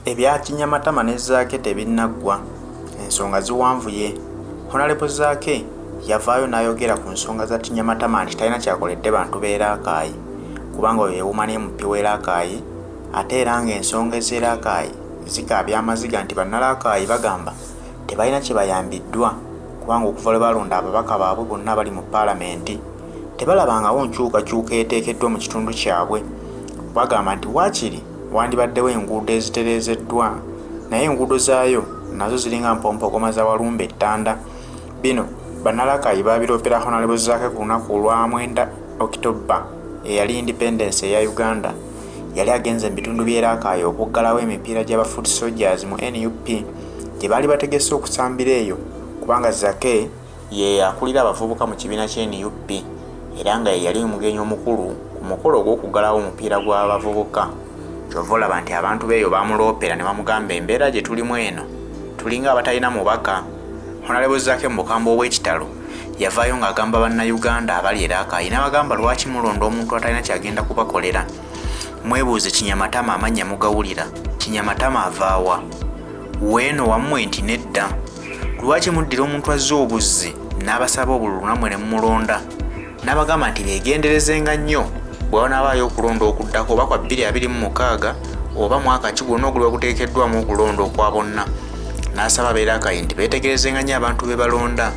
ebya Kinyamatama ne Zaake tebinnaggwa ensonga ziwanvuye. Honorable Zaake yavaayo n'ayogera ku nsonga za Kinyamatama nti talina kyakoledde bantu b'e LWAKI kubanga oyo yeewuma n'MP w'e LWAKI ate era ng'ensonga ez'e LWAKI zikaabya amaziga nti bannalwakayi bagamba tebalina kye bayambiddwa kubanga okuva lwe balonda ababaka baabwe bonna bali mu paalamenti tebalabangawo nkyukakyuka eteekeddwa mu kitundu kyabwe. Bagamba nti waakiri wandibaddewo enguudo ezitereezeddwa naye enguudo zaayo nazo ziringa mpompogoma za Walumbe Ttanda. Bino bannalwakayi baabiroopera Honorable Zaake ku lunaku olwa 9 Okitoba eyali independence eya Uganda. Yali agenze mu bitundu by'e LWAKI okuggalawo emipiira gy'aba foot soldiers mu NUP gye baali bategese okusambira eyo kubanga Zaake ye akulira abavubuka mu kibiina kye NUP era nga yali omugenyi omukulu ku mukolo ogw'okuggalawo omupiira gw'abavubuka. Kyova olaba nti abantu beeyo baamuloopera ne bamugamba embeera gye tulimu eno tulinga abatalina mubaka. Honorable Zaake mu bukambwe obw'ekitalo yavaayo ng'agamba bannayuganda abali e LWAKI n'abagamba lwaki mulonda omuntu atalina kyagenda kubakolera. Mwebuuze Kinyamatama amannya mugawulira. Kinyamatama avaawa? Weeno wammwe nti nedda. Lwaki muddira omuntu azza obuzzi n'abasaba obululu nammwe ne mumulonda? N'abagamba nti beegenderezenga nnyo bwe wanaabaayo okulonda okuddako oba kwa 2026 oba mwaka ki gwonna oguli guteekeddwamu okulonda okwa bonna. N'asaba ab'e LWAKI nti beetegerezenga nnyo abantu be balonda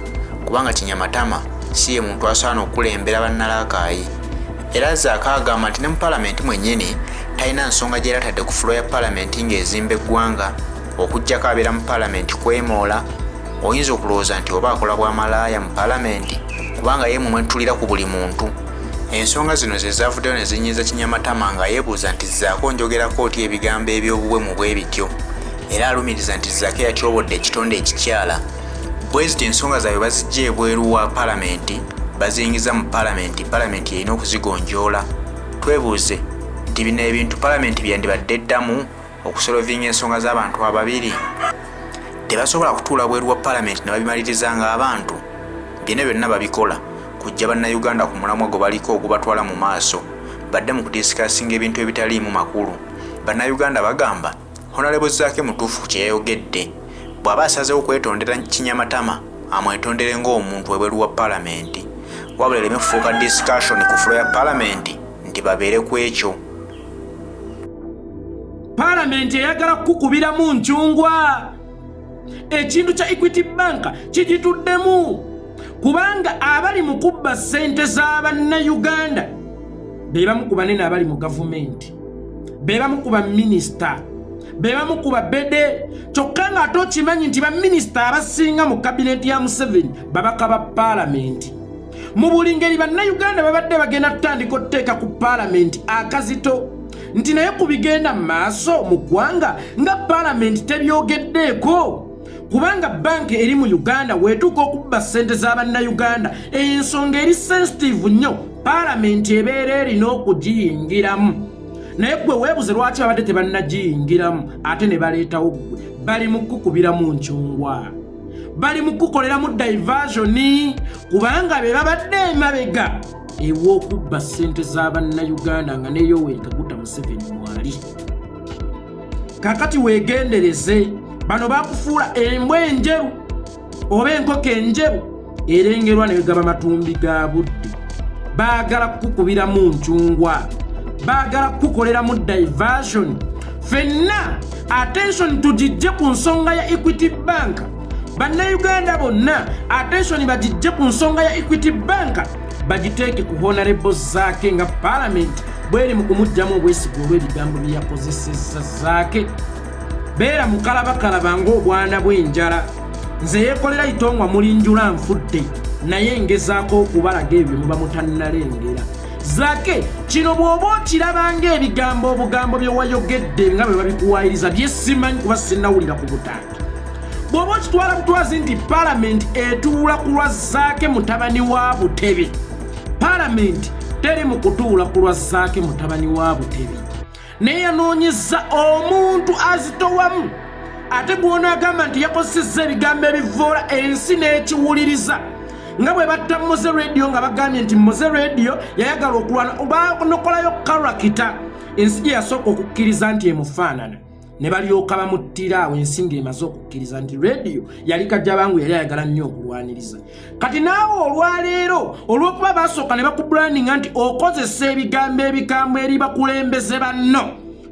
kubanga Kinyamatama si ye muntu asaana okulembera bannalwakayi. Era Zaake agamba nti ne mu paalamenti mwennyini talina nsonga gy'era tadde ku fulo ya paalamenti ng'ezimba eggwanga okuggyako abeera mu paalamenti kwemoola. Oyinza okulowooza nti oba akola bwamalaaya mu paalamenti kubanga ye mumwe ntulira ku buli muntu. Ensonga zino ze zaavuddeyo ne zinyiiza Kinyamatama nga yeebuuza nti Zaake onjogerako otya ebigambo eby'obuwemu bwe bityo era alumiriza nti Zaake yatyobodde ekitonde ekikyala. Bwe ziti ensonga zaabwe baziggya ebweru wa paalamenti baziyingiza mu paalamenti erina okuzigonjoola. Twebuuze nti bino ebintu paalamenti byandibadde eddamu okusolovinga ensonga z'abantu ababiri? Tebasobola kutuula bweru wa paalamenti ne babimaliriza ng'abantu byonna byonna babikola kujja bannayuganda ku mulamwa gwe baliko ogubatwala mu maaso badde mu kudisikasinga ebintu ebitaliimu makulu. Bannayuganda bagamba Honorable Zaake mutuufu ku kye yayogedde. Bw'aba asazeewo kwetondera Kinyamatama amwetondere ng'omuntu ebweru wa paalamenti wabula ereme kufuuka discussion ku fulo ya paalamenti nti babeere ku ekyo. Paalamenti eyagala kukubiramu ncungwa ekintu kya Equity Bank kigituddemu kubanga abali mu kubba ssente z'abannayuganda be bamu ku banene abali mu gavumenti, be bamu ku baminisita, be bamu ku babede. Kyokka nga ate okimanyi nti baminisita abasinga mu kabineti ya Museveni babaka ba paalamenti. Mu buli ngeri bannayuganda babadde bagenda tutandika otteeka ku paalamenti akazito nti naye ku bigenda mu maaso mu ggwanga nga paalamenti tebyogeddeeko kubanga banki eri mu Uganda weetuuka okubba ssente z'abannayuganda ensonga eri sensitive nnyo paalamenti ebeera erina okugiyingiramu. Naye gwe weebuze lwaki babadde tebannagiyingiramu ate ne baleetawo gwe bali mu kukubiramu ncungwa, bali mu kukoleramu diversioni kubanga be babadde emabega ew'okubba ssente z'abannayuganda nga ne Yoweri Kaguta Museveni mwali. Kakati weegendereze bano bakufuula embwa enjeru oba enkoko enjeru erengerwa ne wegaba matumbi ga budde. Baagala kukubiramu ncungwa, baagala kukoleramu diversion. Fenna attention tugijje ku nsonga ya Equity Bank. Bannayuganda bonna attention bagijje ku nsonga ya Equity Bank bagiteeke ku Honorable Zaake nga paalamenti bweri mu kumugyamu obwesige olw'ebigambo bye yakozesezza Zaake. Beera mukalabakalaba ng'obwana bw'enjala. Nze yeekolera itongwa mulinjula nfudde naye ngezaako okubalaga ebyo muba mutannalengera. Zaake kino bw'oba okiraba ng'ebigambo obugambo bye wayogedde nga bwe babikuwaayiriza bye simanyi kuba sinnawulira ku butangi. Bw'oba okitwala butwazi nti paalamenti etuula ku lwa Zaake mutabani wa Butebi. Paalamenti teri mu kutuula ku lwa Zaake mutabani wa Butebi. Naye yanoonyezza omuntu azitowamu ate gw'onaagamba nti yakozesezza ebigambo ebivoola ensi n'ekiwuliriza nga bwe batta Moze Radio nga bagambye nti Moze Radio yayagala okulwana oba nokolayo karakita ensi gye yasooka okukkiriza nti emufaanana. ne balyoka bamuttira awo ensinga emaze okukkiriza nti radio yali Kajjabangu yali ayagala nnyo okulwaniriza. Kati naawe olwaleero olw'okuba basooka ne bakubrandinga nti okozesa ebigambo ebikambwe eri bakulembeze banno,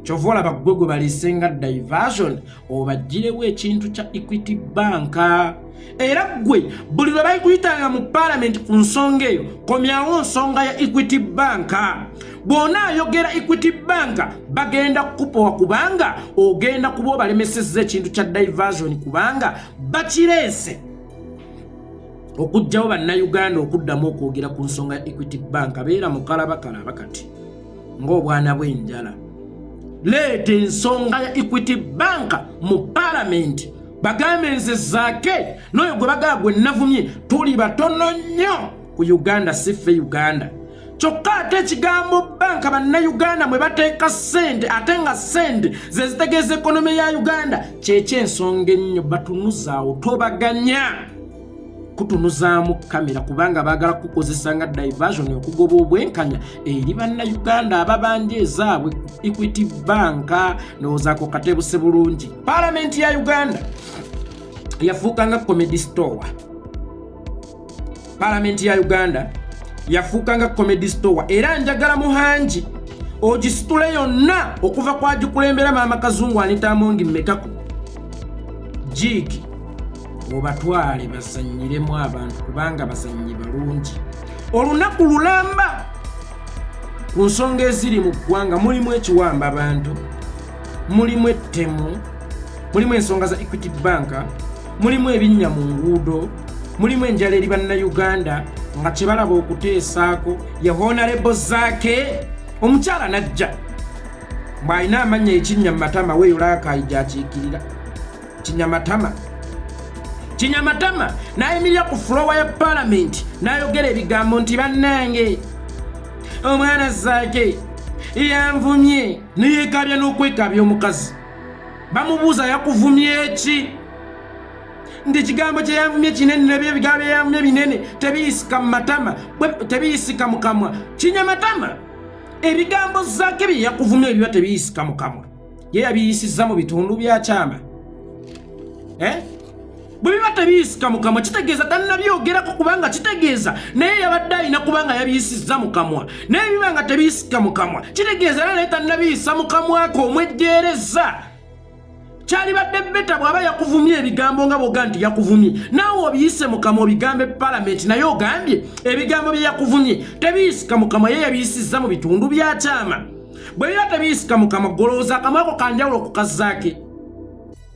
kyova olaba gwe balisenga diversion obagirewo ekintu kya Equity Bank. Era gwe buli lwe bayikuyitanga mu Parliament ku nsonga eyo, komyawo nsonga ya Equity Bank. Bw'ona ayogera Equity Bank bagenda kukupowa kubanga ogenda kuba obalemesezza ekintu kya diversion kubanga bakireese okujjawo bannayuganda okuddamu okwogera ku nsonga ya Equity Bank. Beera mukalabakalaba kati ng'obwana bw'enjala. Leeta ensonga ya Equity Bank mu Parliament bagambe nze Zaake n'oyo gwe bagala gwe navumye tuli batono nnyo ku Uganda, siffe Uganda. Kyokka ate ekigambo banka bannayuganda mwe bateeka ssente ate nga ssente ze zitegeeza ekonomi ya Uganda kyekyensonga ennyo. Batunuzaawo tobaganya kutunuzaamu kamera kubanga baagala kukozesa nga diversion okugoba obwenkanya eri bannayuganda ababanja ezaabwe ku Equity Bank. Ndowoozaako katebuse bulungi. Parliament ya Uganda yafuuka nga comedy store. Parliament ya Uganda yafuuka nga comedy store era njagala muhanji ogisitule yonna okuva kwagikulembera maama Kazungu Anita Amongi mmekako jigi obatwale basanyiremu abantu kubanga basannyi balungi. Olunaku lulamba ku nsonga eziri mu ggwanga mulimu ekiwamba abantu, mulimu ettemu, mulimu ensonga za Equity Bank, mulimu ebinnya mu nguudo, mulimu enjala eri bannayuganda nga kyebalaba okuteesaako ye Honorable Zaake omukyala najja mbw'alina amanya ekinyamatama weeyo LWAKI gy'akiikirira. Kinyamatama n'ayimirira ku floor ya Parliament n'ayogera ebigambo nti bannange omwana Zaake yanvumye neyeekabya n'okwekabya omukazi. Bamubuuza yakuvumye ki? Ndi kigambo kye yanvumye kinene nebyo ebigambo yanvumye binene tebiyisika mu matama tebiyisika mu kamwa. Kinyamatama ebigambo Zaake bye yakuvumye ebiba tebiyisika mu kamwa ye yabiyisizza mu bitundu bya kyama. Bwe biba tebiyisika mu kamwa kitegeeza tannabyogerako kubanga kitegeeza naye yabadde alina kubanga yabiyisizza mu kamwa. Naye biba nga tebiyisika mu kamwa kitegeeza era naye tannabiyisa mu kamwako omwejjeereza. Kyali badde beta bw'aba yakuvumye ebigambo nga bwoga nti yakuvumye naawe obiyise mu kamwa obigambe Parliament naye ogambye ebigambo bye yakuvumye tebiyisika mu kamwa ye yabiyisizza mu bitundu bya kyama. Bwe biba tebiyisika mu kamwa golowooza akamwako kanjawulo ku kazaake.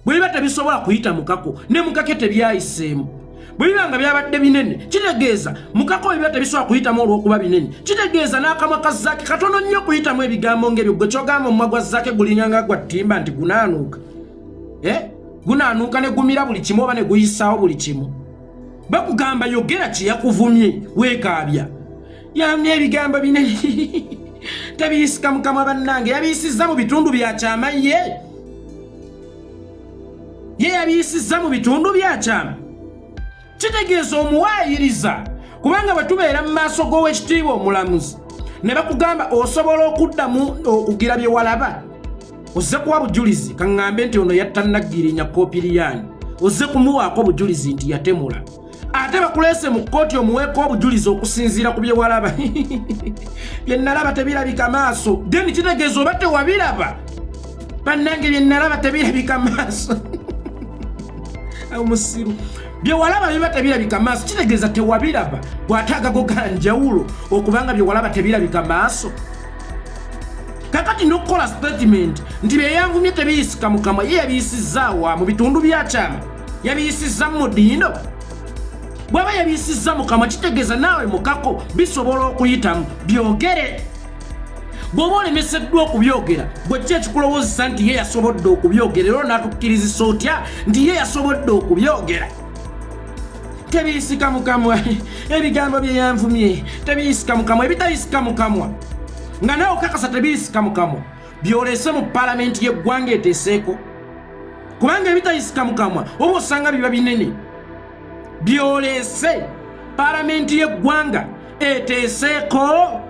Bwe biba tebisobola kuyita mukako ne mukake tebyayiseemu. Bwe biba nga byabadde binene kitegeeza mukako biba tebisobola kuyitamu olw'okuba binene kitegeeza n'akamwa ka Zaake katono nnyo kuyitamu ebigambo ng'ebyo. Gwe kyogamba omumwa gwa Zaake gulinga nga gwa ttimba nti gunaanuuka. Gunaanuuka ne gumira buli kimu oba ne guyisaawo buli kimu. Bakugamba yogera kye yakuvumye weekaabya. Yamye ebigambo binene tebiyisika mu kamwa bannange yabiyisizza mu bitundu bya kyama ye yabiyisizza mu bitundu bya kyama. Kitegeeza omuwaayiriza kubanga bwe tubeera mu maaso g'owekitiibwa omulamuzi ne bakugamba osobola okuddamu okugira bye walaba ozze kuwa bujulizi kaŋŋambe nti ono yattannagirinya koopiriyani ozze kumuwaako bujulizi nti yatemula ate bakuleese mu kkooti omuweeko obujulizi okusinziira ku bye walaba bye nalaba tebirabika maaso then kitegeeza oba tewabiraba bannange bye nalaba tebirabika maaso omusiru bye walaba biba tebirabika maaso kitegeeza tewabiraba bw'ataagago ganjawulo okubanga bye walaba tebirabika maaso. Kakati n'okukola statement nti bye yanvumye tebiyisika mu kamwa ye yabiyisizza mu bitundu bya kyama yabiyisizza mu ddindo. Bw'aba yabiyisizza mu kamwa kitegeeza naawe mukako bisobola okuyitamu byogere. Bw'oba olemeseddwa okubyogera gwe ki ekikulowoozesa nti ye yasobodde okubyogera era n'atukkirizisa otya nti ye yasobodde okubyogera? Tebiyisika mu kamwa ebigambo bye yanvumye tebiyisika mu kamwa ebitayisika mu kamwa nga nawe okakasa tebiyisika mu kamwa byolese mu Parliament y'eggwanga eteeseeko kubanga ebitayisika mu kamwa oba osanga biba binene. Byolese Parliament y'eggwanga eteeseeko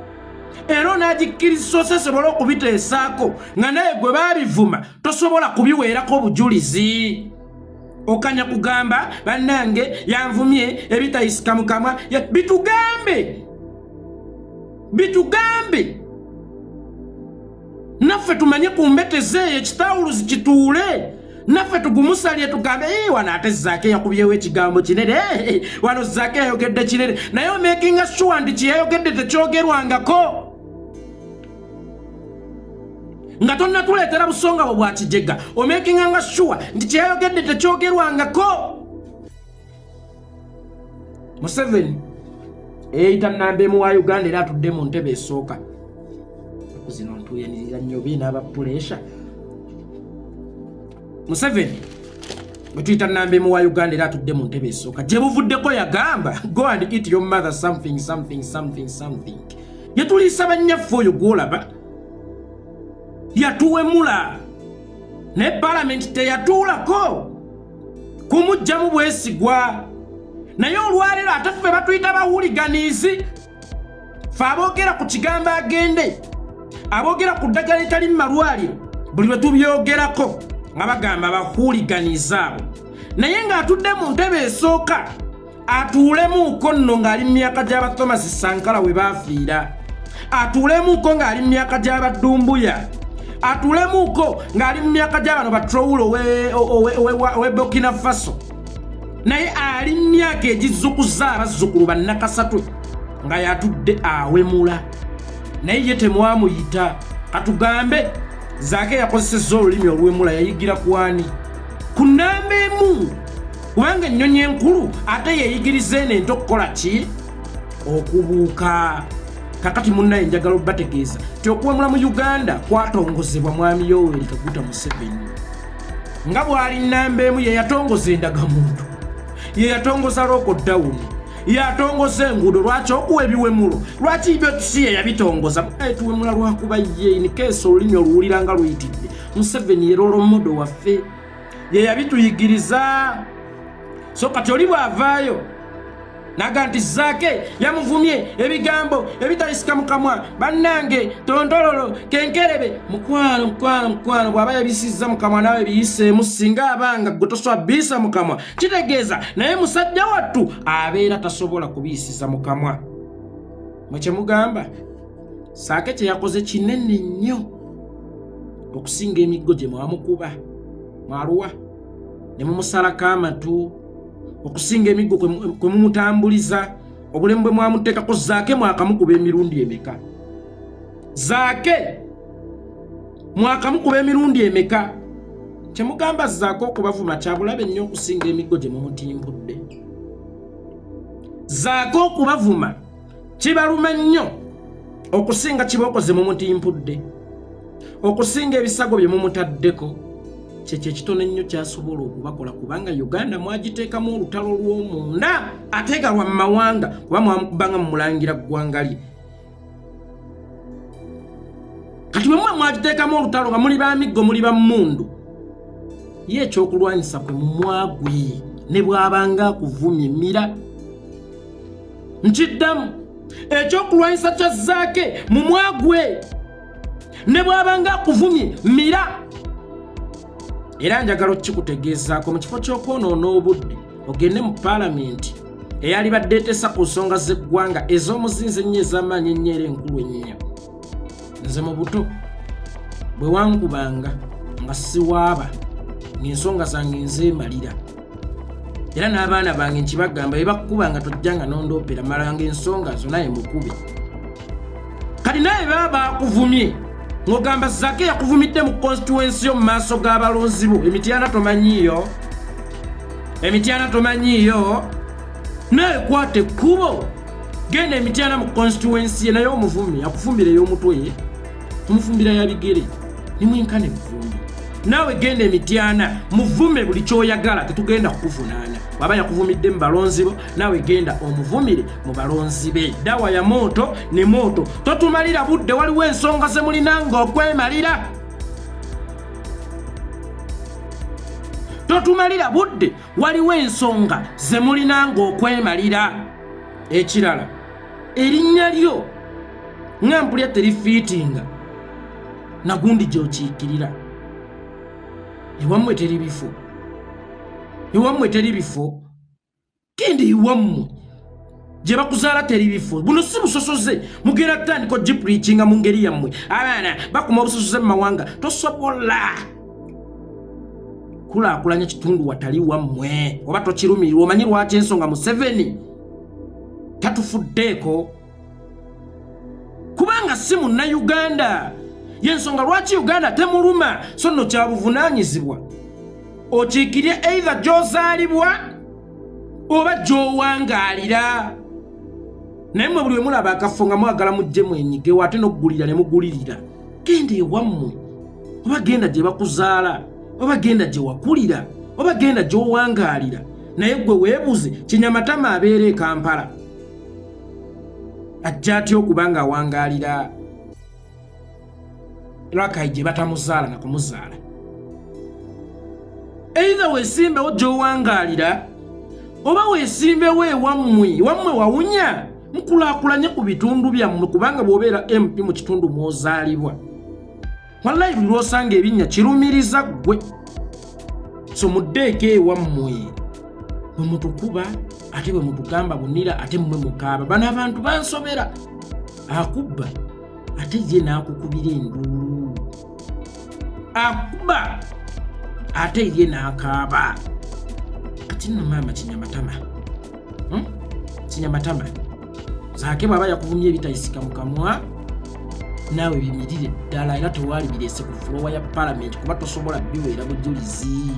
era onagikkiriza osesobola okubiteesaako nga naye gwe baabivuma tosobola kubiweerako obujulizi. Okanya kugamba bannange yanvumye ebitayisika mu kamwa. Bitugambe naffe tumanye ku mbete zeeyo ekitawuluzi kituule, naffe tugumusalye tugambe wano ate Zaake yakubyewo ekigambo kinene, wano Zaake yayogedde kinene, naye omakinga sure nti kyeyayogedde tekyogerwangako nga tonnatuleetera busonga bwe bwa kijega. Omakinga sure nti kyeyayogedde tekyogerwangako. Museveni eyita Nambemu wa Uganda era atudde mu ntebe esooka. Zino ntuyanirira nnyo biina pressure. Museveni bwe tuyita Nambemu wa Uganda era atudde mu ntebe esooka, gye buvuddeko yagamba go and eat your mother something. Yetuliisa bannyaffe oyo gwolaba yatuwemula ne parliament teyatuulako kumugjamu bwesigwa. Naye olwaleero ate ffe batuyita bahuliganizi, fe aboogera ku kigambo agende, aboogera ku ddagala etali mu malwaliro, buli lwe tubyogerako nga bagamba bahuliganiza abo. Naye ng'atudde mu ntebe esooka atuulemuuko nno ng'ali mu myaka gy'aba Thomas Sankara we baafiira, atuulemuuko ng'ali mu myaka gy'aba Dumbuya, atuulemuuko ng'ali mu myaka gy'abano Batrowulo we Burkina Faso, naye ali mu myaka egizukuza abazzukulu bannakasatu nga yatudde awemula. Naye ye temwamuyita. Katugambe Zaake yakozesezza olulimi olw'emula yayigira kwani? Ku Nambemu, kubanga ennyonyi enkulu ate yeyigiriza eno ento okukola ki? Okubuuka. Kakati munnaye njagala obbategeeza ti okuwemula mu Uganda kwatongozebwa mwami Yoweri Kaguta Museveni. Nga bw'ali Nambemu ye yatongoza endagamuntu, ye yatongoza lockdown, yatongoza enguudo. Lwaki okuwa ebiwemulo? Lwaki ibyo si ye yabitongoza? Tuwemula lwakuba ye in case olulimi oluwulira nga luyitidde. Museveni ye role model waffe, ye yabituyigiriza. So kati oli bw'avaayo naga nti Zaake yamuvumye ebigambo ebitayisika mu kamwa, bannange tontololo kenkerebe. Mukwano bw'aba yabisizza mu kamwa nawe biyiseemu, singa abanga gwe tosobola biyisa mu kamwa kitegeeza naye musajja wattu abeera tasobola kubiyisiza mu kamwa. Mwe kye mugamba Zaake kye yakoze kinene nnyo okusinga emiggo gye mwamukuba mwaluwa ne mumusalako amatu, okusinga emiggo kwe mumutambuliza, obulemu bwe mwamuteekako. Zaake mwakamukuba emirundi emeka? Zaake mwakamukuba emirundi emeka? Kye mugamba Zaake okubavuma kyabulabe nnyo okusinga emiggo gye mumutimbudde. Zaake okubavuma kibaluma nnyo okusinga kibooko ze mumutimbudde, okusinga ebisago bye mumutaddeko. Kyekyo ekitono ennyo kyasobola okubakola, kubanga Uganda mwagiteekamu olutalo lw'omunda ate nga lwa mu mawanga, kuba mwamukubanga mumulangira ggwanga lye. Kati bwe mwagiteekamu olutalo nga muli bamiggo muli bammundu, ye ekyokulwanyisa kwe mumwagwe ne bw'abanga akuvumya emira. Nkiddamu, ekyokulwanyisa kya Zaake mumwagwe ne bw'abanga akuvumye mira. Era njagala okikutegeezaako mu kifo ky'okwonoona obudde ogende mu paalamenti eyali badde eteesa ku nsonga z'eggwanga ez'omuzinzi ennyo ez'amaanyi ennyo era enkulu ennyo. Nze mu buto bwe wankubanga nga siwaaba ng'ensonga zange nzeemalira, era n'abaana bange nkibagamba bye bakukubanga tojjanga n'ondoopera malanga ensonga zo naye mukube. Kati naye baba bakuvumye ng'ogamba Zaake yakuvumidde mu constituency yo mu maaso g'abalonzi bo, Emityana tomanyiiyo, naye kwata ekkubo genda Emityana mu constituency ye, naye omuvumi akufumbira ey'omutwe, tumufumbira ya bigere nimwenkana evumbi. Naawe genda Emityana muvume buli ky'oyagala, tetugenda kukuvunaana. Bw'aba yakuvumidde mu balonzi bo, naawe genda omuvumire mu balonzi be. Dawa ya moto ne moto, totumalira budde, waliwo ensonga ze mulinanga okwemalira. Totumalira budde, waliwo ensonga ze mulinanga okwemalira. Ekirala, erinnya lyo ngampulya teri fiitinga nagundi gy'okiikirira. Ewammwe teri bifo, ewammwe teri bifo, genda ewammwe gye bakuzaala teri bifo. Buno si busosoze mugenda kutandika ogipuliikinga mu ngeri yammwe. Abaana bakuma obusosoze mu mawanga, tosobola kulaakulanya kitundu watali wammwe oba tokirumirwa. Omanyi lwaki ensonga Museveni tatufuddeeko? Kubanga si Munnayuganda. Yensonga lwaki Uganda temuluma, so nno kya buvunaanyizibwa okiikirye either gy'ozaalibwa oba gy'owangaalira. Naye mmwe buli we mulaba akafo nga mwagala mujje mwenyigewo ate n'okugulira ne mugulirira. Genda ewammwe, oba genda gye bakuzaala, oba genda gye wakulira, oba genda gy'owangaalira. Naye gwe weebuze Kinyamatama abeera e Kampala ajja atya okuba nga awangaalira LWAKI gye batamuzaala na kumuzaala? Either weesimbewo gy'owangaalira oba weesimbewo ewammwe. Wammwe wawunya mukulaakulanye ku bitundu byammwe, kubanga bw'obeera MP mu kitundu mw'ozaalibwa wallahi buli lw'osanga ebinnya kirumiriza ggwe. So muddeeko ewammwe, bwe mutukuba ate bwe mutugamba bunira ate mmwe mukaaba. Bano abantu bansobera, akubba ate ye n'akukubira enduulu, akuba ate ye n'akaaba. Kati nno maama Kinyamatama, Kinyamatama Zaake bw'aba yakuvumye ebitayisika mu kamwa, naawe bimirire ddala era tewaali bireese ku fulowa ya Parliament kuba tosobola biweera bujulizi.